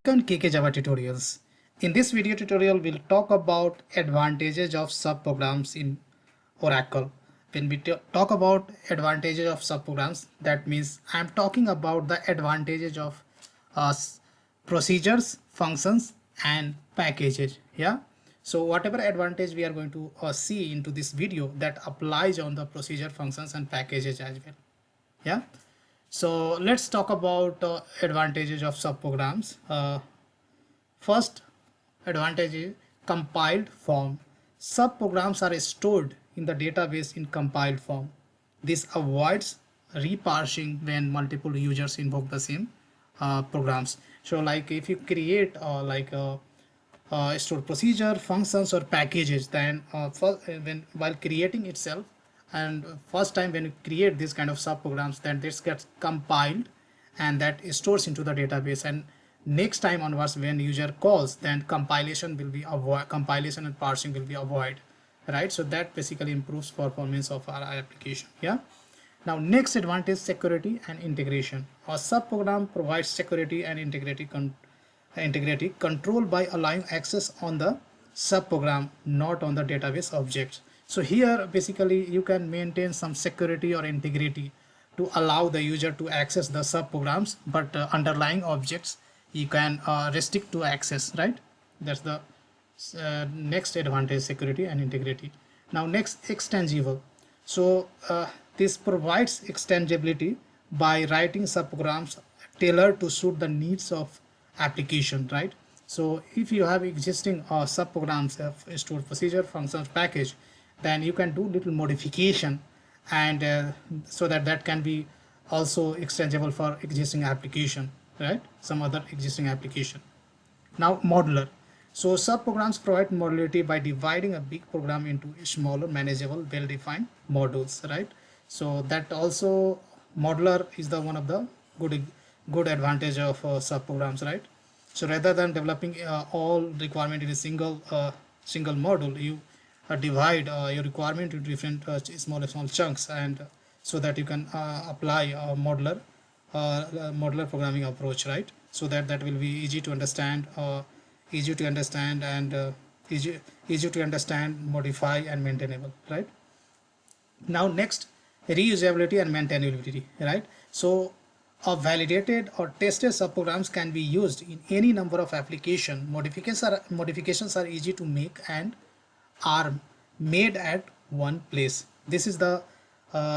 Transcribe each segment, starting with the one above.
On KK Java tutorials. In this video tutorial, we'll talk about advantages of subprograms in Oracle. When we talk about advantages of subprograms, that means I'm talking about the advantages of procedures, functions, and packages. Yeah. So whatever advantage we are going to see into this video, that applies on the procedure, functions, and packages as well. Yeah. So let's talk about advantages of subprograms. First advantage is compiled form. Subprograms are stored in the database in compiled form. This avoids reparsing when multiple users invoke the same programs. So like if you create stored procedure, functions, or packages, then while creating itself, and first time when you create this kind of subprograms, then this gets compiled and that stores into the database, and next time onwards when user calls, then compilation will be avoid, compilation and parsing will be avoided, right? So that basically improves performance of our application. Yeah. Now next advantage, security and integration. A subprogram provides security and integrity control by allowing access on the subprogram, not on the database objects. So here basically you can maintain some security or integrity to allow the user to access the subprograms, but underlying objects you can restrict to access, right? That's the next advantage, security and integrity. Now next, extensible. So this provides extensibility by writing subprograms tailored to suit the needs of application, right? So if you have existing subprograms of stored procedure, functions, package, then you can do little modification, and so that can be also extensible for existing application, right? Some other existing application. Now modular. So subprograms provide modularity by dividing a big program into smaller, manageable, well-defined modules, right? So that also modular is the one of the good advantage of subprograms, right? So rather than developing all requirement in a single module, you divide your requirement into different small chunks, and so that you can apply a modular programming approach, right? So that will be easy to understand, and easy to understand, modify, and maintainable, right? Now next, reusability and maintainability, right? So validated or tested subprograms can be used in any number of applications. Modifications are easy to make and are made at one place. This is the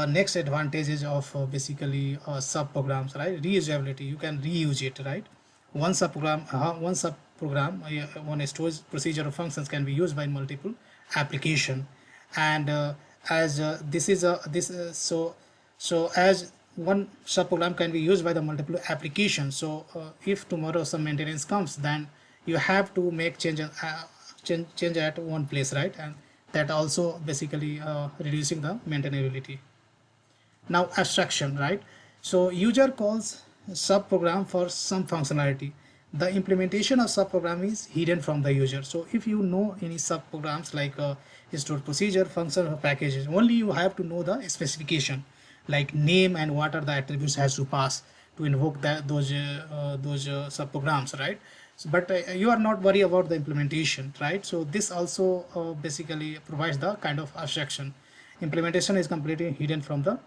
next advantages of basically subprograms, right? Reusability, you can reuse it, right? One subprogram, one storage procedure or functions can be used by multiple application, and as this is a this so as one subprogram can be used by the multiple applications. So if tomorrow some maintenance comes, then you have to make change at one place, right? And that also basically reducing the maintainability. Now abstraction, right? So user calls subprogram for some functionality. The implementation of subprogram is hidden from the user. So if you know any subprograms like stored procedure, function, or packages, only you have to know the specification, like name and what are the attributes has to pass to invoke those subprograms, right? So, but you are not worried about the implementation, right? So this also basically provides the kind of abstraction. Implementation is completely hidden from the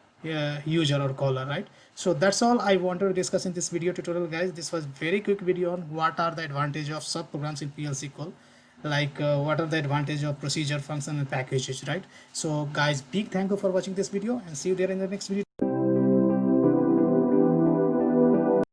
user or caller, right? So that's all I wanted to discuss in this video tutorial, guys. This was very quick video on what are the advantage of subprograms in PL SQL, like what are the advantage of procedure, function, and packages, right? So guys, big thank you for watching this video, and see you there in the next video.